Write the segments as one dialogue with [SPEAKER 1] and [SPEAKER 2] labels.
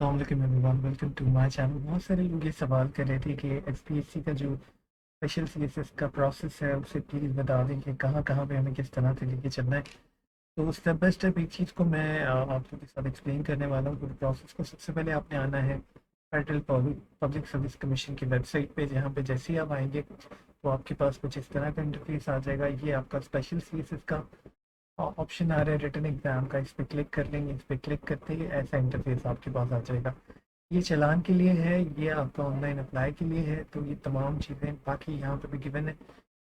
[SPEAKER 1] अस्सलाम everyone, welcome to my channel. बहुत सारे लोग ये सवाल कर रहे थे कि एचपीएससी का जो स्पेशल सीएसएस का प्रोसेस है उसे प्लीज़ बता दें कि कहाँ कहाँ पे हमें किस तरह से लेके चलना है। तो स्टेप बाय स्टेप एक चीज़ को मैं आप लोगों के साथ एक्सप्लेन करने वाला हूँ। पूरे प्रोसेस को सबसे पहले आपने आना है फेडरल पब्लिक सर्विस कमीशन की वेबसाइट पे, जहाँ पे जैसे ही आप आएंगे तो आपके पास कुछ इस तरह का इंटरफेस आ जाएगा। ये आपका स्पेशल सीएसएस का ऑप्शन आ रहा है रिटन एग्जाम का, इस पर क्लिक कर लेंगे। इस पर क्लिक करते ही ऐसा इंटरफेस आपके पास आ जाएगा। ये चालान के लिए है, ये आपका ऑनलाइन अप्लाई के लिए है। तो ये तमाम चीज़ें बाकी यहाँ पे भी गिवन है।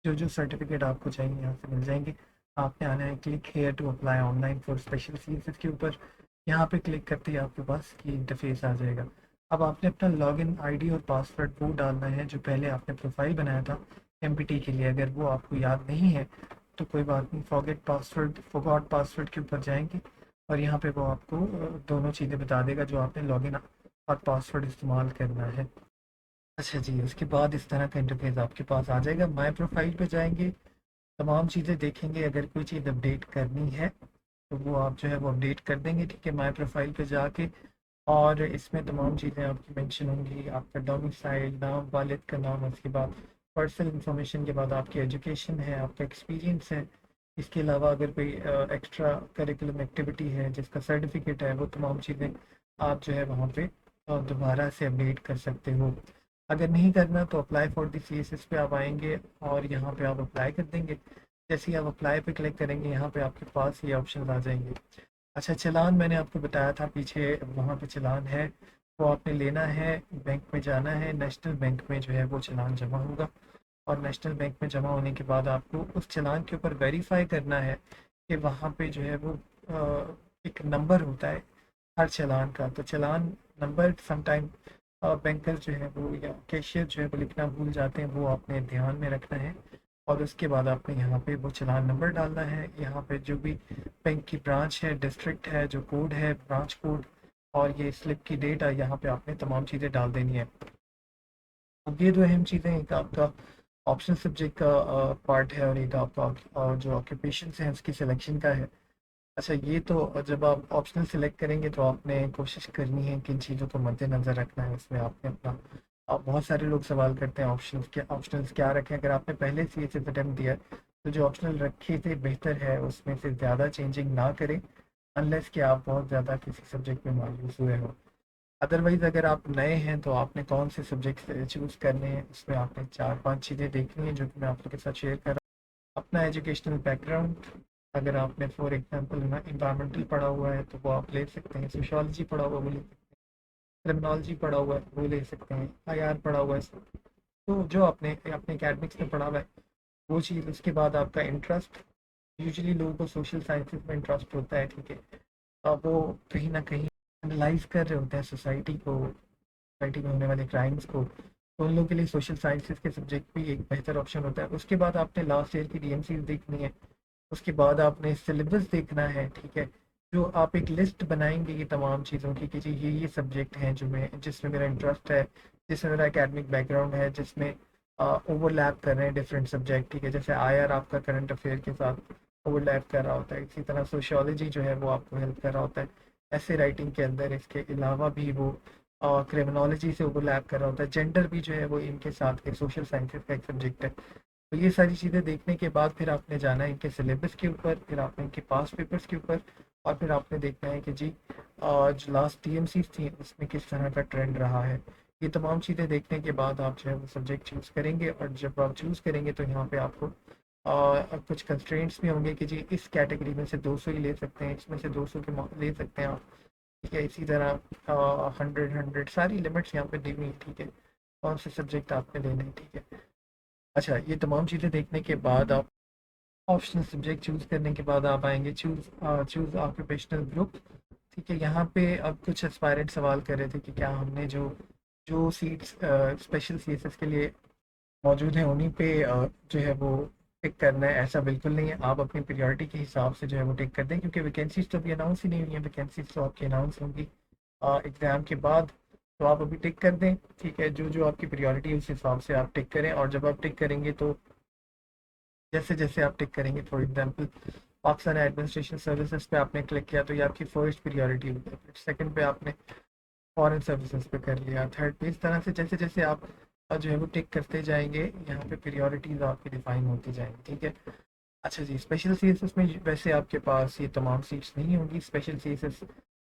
[SPEAKER 1] जो जो सर्टिफिकेट आपको चाहिए यहाँ से मिल जाएंगे। आपने आना है click here to apply online for special CSS के ऊपर। यहाँ पे क्लिक करते ही आपके पास ये इंटरफेस आ जाएगा। अब आपने अपना लॉगिन आईडी और पासवर्ड वो डालना है जो पहले आपने प्रोफाइल बनाया था एमपीटी के लिए। अगर वो आपको याद नहीं है तो कोई बात नहीं, फॉरगॉट पासवर्ड के ऊपर जाएंगे और यहाँ पे वो आपको दोनों चीज़ें बता देगा जो आपने लॉगिन और पासवर्ड इस्तेमाल करना है। अच्छा जी, उसके बाद इस तरह का इंटरफेस आपके पास आ जाएगा। माय प्रोफाइल पे जाएंगे, तमाम चीज़ें देखेंगे। अगर कोई चीज़ अपडेट करनी है तो वो आप जो है वो अपडेट कर देंगे, ठीक है। माय प्रोफाइल पे जाके और इसमें तमाम चीज़ें आपकी मेंशन होंगी। आपका डोमिसाइल नाम, वालिद का नाम, उसके बाद पर्सनल इंफॉर्मेशन के बाद आपकी एजुकेशन है, आपका एक्सपीरियंस है। इसके अलावा अगर कोई एक्स्ट्रा करिकुलम एक्टिविटी है जिसका सर्टिफिकेट है, वो तमाम चीज़ें आप जो है वहाँ पे दोबारा से अपडेट कर सकते हो। अगर नहीं करना तो अप्लाई फॉर द सीएसएस पे आप आएंगे और यहाँ पे आप अप्लाई कर देंगे। जैसे ही आप अप्लाई पे क्लिक करेंगे यहाँ पे आपके पास ये ऑप्शन आ जाएंगे। अच्छा, चालान मैंने आपको बताया था पीछे, वहाँ पे चालान है, वो आपने लेना है। बैंक में जाना है, नेशनल बैंक में जो है वो चालान जमा होगा। और नेशनल बैंक में जमा होने के बाद आपको उस चालान के ऊपर वेरीफाई करना है कि वहाँ पे जो है वो एक नंबर होता है हर चालान का। तो चालान नंबर समटाइम बैंकर जो है वो या कैशियर जो है वो लिखना भूल जाते हैं, वो आपने ध्यान में रखना है। और उसके बाद आपने यहाँ पे वो चालान नंबर डालना है। यहाँ पे जो भी बैंक की ब्रांच है, डिस्ट्रिक्ट है, जो कोड है, ब्रांच कोड और ये स्लिप की डेट है, यहाँ पे आपने तमाम चीज़ें डाल देनी है। अब ये दो अहम चीज़ें, एक आपका ऑप्शनल सब्जेक्ट का पार्ट है और एक आपका जो ऑक्यूपेशन है उसकी सिलेक्शन का है। अच्छा, ये तो जब आप ऑप्शनल सेलेक्ट करेंगे तो आपने कोशिश करनी है किन चीज़ों को मद्देनज़र रखना है उसमें आपने अपना। अब बहुत सारे लोग सवाल करते हैं ऑप्शनल्स क्या रखें। अगर आपने पहले से ये अटेम्प्ट दिया है तो जो ऑप्शनल रखे थे बेहतर है उसमें से ज़्यादा चेंजिंग ना करें, अनलेस कि आप बहुत ज़्यादा किसी सब्जेक्ट में मायूस हुए हो। अदरवाइज़ अगर आप नए हैं तो आपने कौन से सब्जेक्ट चूज़ करने हैं उसमें आपने चार पांच चीज़ें देखनी है जो कि मैं आप लोग के साथ शेयर कर रहा हूँ। अपना एजुकेशनल बैकग्राउंड, अगर आपने फॉर एग्जांपल इन्वायरमेंटल पढ़ा हुआ है तो वो आप ले सकते हैं। सोशियोलॉजी पढ़ा हुआ वो ले सकते हैं। क्रिमिनोलॉजी पढ़ा हुआ है वो ले सकते हैं। आईआर पढ़ा हुआ है। तो जो आपने अपने एकेडमिक्स में पढ़ा हुआ है वो चीज़। उसके बाद आपका इंटरेस्ट, यूजुअली लोगों को सोशल साइंसेज में इंटरेस्ट होता है, ठीक है। अब वो कहीं ना कहीं एनालाइज कर रहे होते हैं सोसाइटी में होने वाले क्राइम्स को। तो उन लोगों के लिए सोशल साइंसेज के सब्जेक्ट भी एक बेहतर ऑप्शन होता है। उसके बाद आपने लास्ट ईयर की डीएमसी देखनी है। उसके बाद आपने सिलेबस देखना है, ठीक है। जो आप एक लिस्ट बनाएंगे ये तमाम चीज़ों की कि जी ये सब्जेक्ट हैं जो मैं जिसमें मेरा इंटरेस्ट है, जिसमें मेरा एकेडमिक बैकग्राउंड है, जिसमें ओवरलैप कर रहे हैं डिफरेंट सब्जेक्ट, ठीक है। जैसे आईआर आपका करंट अफेयर के साथ ओवरलैप कर रहा होता है, इसी तरह सोशियोलॉजी जो है वो आपको हेल्प कर रहा होता है ऐसे राइटिंग के अंदर। इसके अलावा भी वो क्रिमिनोलॉजी से ओवरलैप कर रहा होता है। जेंडर भी जो है वो इनके साथ एक सोशल साइंसेज का एक सब्जेक्ट है। तो ये सारी चीज़ें देखने के बाद फिर आपने जाना है इनके सिलेबस के ऊपर, फिर आपने इनके पास पेपर्स के ऊपर, और फिर आपने देखना है कि जी जो लास्ट टीएमसी थी उसमें किस तरह का ट्रेंड रहा है। ये तमाम चीज़ें देखने के बाद आप जो है वो सब्जेक्ट चूज़ करेंगे। और जब आप चूज़ करेंगे तो यहाँ पे आपको कुछ कंस्ट्रेंट्स भी होंगे कि जी इस कैटेगरी में से 200 ही ले सकते हैं, इसमें से 200 के ले सकते हैं आप, ठीक है। इसी तरह 100 सारी लिमिट्स यहाँ पे दी हुई हैं, ठीक है। कौन से सब्जेक्ट आपने लेने हैं, ठीक है। अच्छा, ये तमाम चीज़ें देखने के बाद आप ऑप्शनल सब्जेक्ट चूज़ करने के बाद आप आएंगे चूज़ ऑक्यूपेशनल ग्रुप, ठीक है। यहाँ पे अब कुछ एस्पायरेंट सवाल कर रहे थे कि क्या हमने जो जो सीट्स स्पेशल सीएसएस के लिए मौजूद हैं उन्हीं पे जो है वो टिक करना है। ऐसा बिल्कुल नहीं है, आप अपनी प्रायोरिटी के हिसाब से जो है वो टिक कर दें, क्योंकि वैकेंसीज तो अभी अनाउंस ही नहीं हुई हैं। वैकेंसीज तो आपकी अनाउंस होंगी एग्ज़ाम के बाद। तो आप अभी टिक कर दें, ठीक है। जो जो आपकी प्रायोरिटी है उस हिसाब से आप टिक करें। और जब आप टिक करेंगे तो जैसे जैसे आप टिक करेंगे, for example Pakistan administration services पे आपने क्लिक किया तो ये आपकी फर्स्ट प्रायोरिटी होगी। फिर सेकंड पे आपने फॉरेन सर्विसेज पे कर लिया, थर्ड पे, इस तरह से जैसे जैसे आप जो है वो टिक करते जाएंगे, यहाँ पे प्रियोरिटीज आपकी डिफाइन होती जाएंगी, ठीक है। अच्छा जी, स्पेशल सीएसएस में वैसे आपके पास ये तमाम सीट्स नहीं होंगी। स्पेशल सीएसएस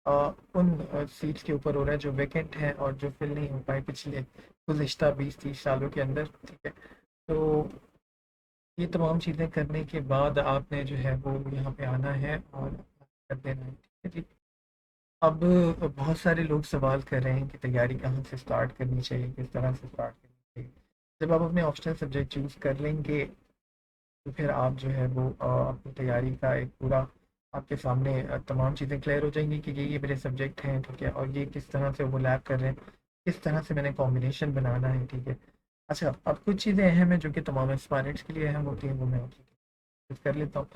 [SPEAKER 1] उन सीट्स के ऊपर हो रहा है जो वैकेंट हैं और जो फिल नहीं हो पाए पिछले गुज़िश्ता 20-30 सालों के अंदर, ठीक है। तो ये तमाम चीज़ें करने के बाद आपने जो है वो यहाँ पे आना है और कर देना है, ठीक है जी। अब बहुत सारे लोग सवाल कर रहे हैं कि तैयारी कहाँ से स्टार्ट करनी चाहिए, किस तरह से स्टार्ट करनी चाहिए। जब आप अपने ऑप्शनल सब्जेक्ट चूज़ कर लेंगे तो फिर आप जो है वो अपनी तैयारी का एक पूरा आपके सामने तमाम चीज़ें क्लियर हो जाएंगी कि ये मेरे सब्जेक्ट हैं, ठीक है, और ये किस तरह से ओवरलैप कर रहे हैं, किस तरह से मैंने कॉम्बिनेशन बनाना है, ठीक है। अच्छा, अब कुछ चीज़ें अहम हैं जो कि तमाम एस्पायरेंट्स के लिए अहम होती हैं, वो मैं डिस्कस कर लेता हूँ।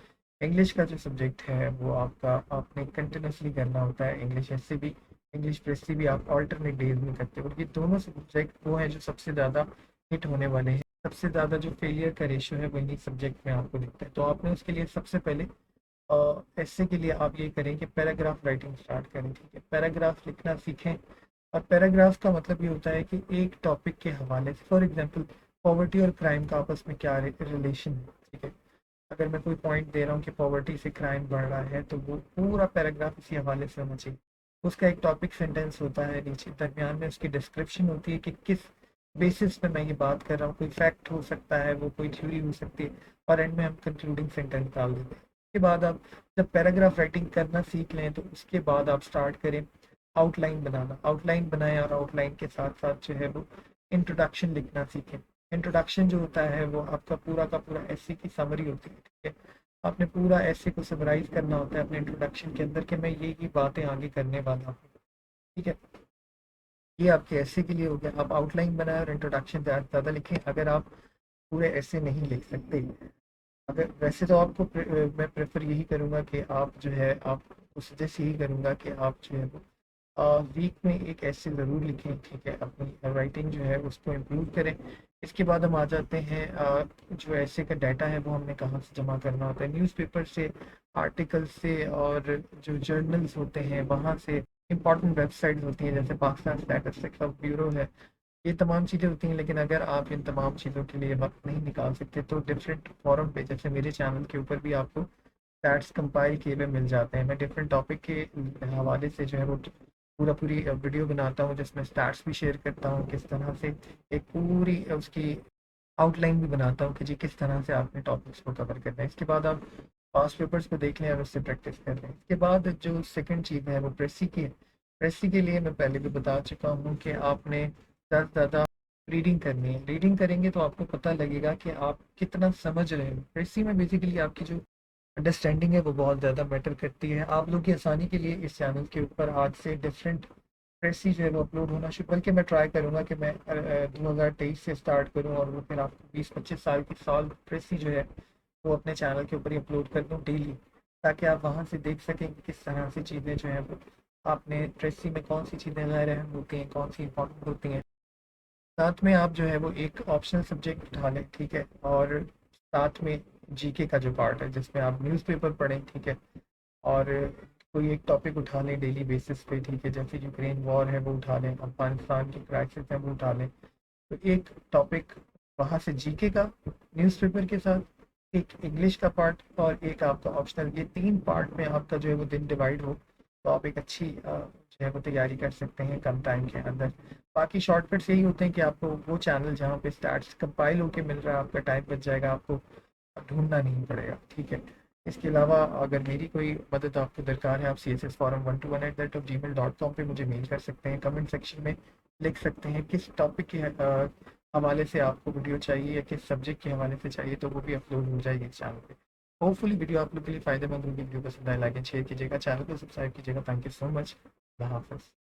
[SPEAKER 1] इंग्लिश का जो सब्जेक्ट है वो आपका आपने कंटिन्यूसली करना होता है। इंग्लिश ऐसे भी, इंग्लिश प्रेस से भी आप ऑल्टरनेट डेज में करते हो, और ये दोनों सब्जेक्ट वो हैं जो सबसे ज़्यादा हिट होने वाले हैं। सबसे ज़्यादा जो फेलियर का रेशियो है वो इन्हीं सब्जेक्ट में आपको दिखता है। तो आपने उसके लिए सबसे पहले ऐसे के लिए आप ये करें कि पैराग्राफ राइटिंग स्टार्ट करें, ठीक है। पैराग्राफ लिखना सीखें, और पैराग्राफ का मतलब ये होता है कि एक टॉपिक के हवाले से, फॉर एग्जांपल पॉवर्टी और क्राइम का आपस में क्या रिलेशन है, ठीक है। अगर मैं कोई पॉइंट दे रहा हूँ कि पॉवर्टी से क्राइम बढ़ रहा है, तो वो पूरा पैराग्राफ इसी हवाले से होना चाहिए। उसका एक टॉपिक सेंटेंस होता है, नीचे दरमियान में उसकी डिस्क्रिप्शन होती है कि किस बेसिस पे मैं ये बात कर रहा हूँ। कोई फैक्ट हो सकता है, वो कोई थ्योरी हो सकती है, और एंड में हम कंक्लूडिंग सेंटेंस डाल देते हैं। उसके बाद आप जब पैराग्राफ राइटिंग करना सीख लें तो उसके बाद आप स्टार्ट करें आउटलाइन बनाना। आउटलाइन बनाएं और आउटलाइन के साथ साथ जो है वो इंट्रोडक्शन लिखना सीखें। इंट्रोडक्शन जो होता है वो आपका पूरा का पूरा एसे की समरी होती है, ठीक है। आपने पूरा एसे को समराइज करना होता है अपने इंट्रोडक्शन के अंदर कि मैं ये बातें आगे करने वाला हूँ, ठीक है। ये आपके ऐसे के लिए हो गया। आप आउटलाइन बनाए और इंट्रोडक्शन ज़्यादा लिखें। अगर आप पूरे ऐसे नहीं लिख सकते, अगर वैसे तो आपको मैं प्रेफर यही करूँगा कि आप जो है आपको सजेस्ट यही करूँगा कि आप जो है वीक में एक ऐसे ज़रूर लिखें, ठीक है। अपनी राइटिंग जो है उसको इम्प्रूव करें। इसके बाद हम आ जाते हैं जो ऐसे का डाटा है वो हमने कहाँ से जमा करना होता है। न्यूज़पेपर से, आर्टिकल से, और जो जर्नल्स होते हैं वहाँ से, इंपॉर्टेंट वेबसाइट्स होती हैं जैसे पाकिस्तान स्टैटिस्टिक्स ब्यूरो है, ये तमाम चीज़ें होती हैं। लेकिन अगर आप इन तमाम चीज़ों के लिए वक्त नहीं निकाल सकते तो डिफरेंट फोरम पे, जैसे मेरे चैनल के ऊपर भी आपको स्टैट्स कंपाइल किए हुए मिल जाते हैं। मैं डिफरेंट टॉपिक के हवाले से जो है वो पूरा पूरी वीडियो बनाता हूँ जिसमें स्टैट्स भी शेयर करता हूँ, किस तरह से एक पूरी उसकी आउटलाइन भी बनाता हूँ कि जी किस तरह से आपने टॉपिक्स को कवर करना है। इसके बाद आप पास्ट पेपर्स को देख लें और उससे प्रैक्टिस कर लें। इसके बाद जो सेकंड चीज़ है वो प्रेसी की है। प्रेसी के लिए मैं पहले भी बता चुका हूँ कि आपने ज़्यादा से ज़्यादा रीडिंग करनी है। रीडिंग करेंगे तो आपको पता लगेगा कि आप कितना समझ रहे हो। प्रेसी में बेसिकली आपकी जो अंडरस्टैंडिंग है वो बहुत ज़्यादा मैटर करती है। आप लोग की आसानी के लिए इस चैनल के ऊपर आज से डिफरेंट प्रेसी जो है वो अपलोड होना शुरू, बल्कि मैं ट्राई करूँगा कि मैं 2023 से स्टार्ट करूँ और वो फिर आपको 20-25 साल की साल प्रेसी जो है वो अपने चैनल के ऊपर ही अपलोड कर दूँ डेली, ताकि आप वहाँ से देख सकें कि किस तरह से चीज़ें जो हैं वो आपने प्रेसी में कौन सी चीज़ें गैर अहम होती हैं, कौन सी इंपॉर्टेंट होती हैं। साथ में आप जो है वो एक ऑप्शनल सब्जेक्ट उठा लें, ठीक है, और साथ में जीके का जो पार्ट है जिसमें आप न्यूज़पेपर पढ़ें, ठीक है, और कोई एक टॉपिक उठा लें डेली बेसिस पे, ठीक है, जैसे यूक्रेन वॉर है वो उठा लें, अफगानिस्तान की क्राइसिस है वो उठा लें। तो एक टॉपिक वहाँ से जीके का न्यूज़पेपर के साथ, एक इंग्लिश का पार्ट और एक आपका ऑप्शनल, ये 3 पार्ट में आपका जो है वो दिन डिवाइड हो तो आप एक अच्छी जो है वो तैयारी कर सकते हैं कम टाइम के अंदर। बाकी शॉर्टकट्स यही होते हैं कि आपको वो चैनल जहाँ पे स्टैट्स कंपाइल होके मिल रहा है, आपका टाइम बच जाएगा, आपको ढूंढना नहीं पड़ेगा, ठीक है। इसके अलावा अगर मेरी कोई मदद आपको दरकार है, आप CSS forum121@gmail.com पे मुझे मेल कर सकते हैं। कमेंट सेक्शन में लिख सकते हैं किस टॉपिक के हवाले से आपको वीडियो चाहिए या किस सब्जेक्ट के हवाले से चाहिए, तो वो भी अपलोड हो जाएगी इस चैनल पे। होपफुली वीडियो आप लोग के लिए फ़ायदेमंद होगी। वीडियो पसंद आए लाइक एंड शेयर कीजिएगा, चैनल को सब्सक्राइब कीजिएगा। Thank you so much. अल्लाह हाफ़िज़।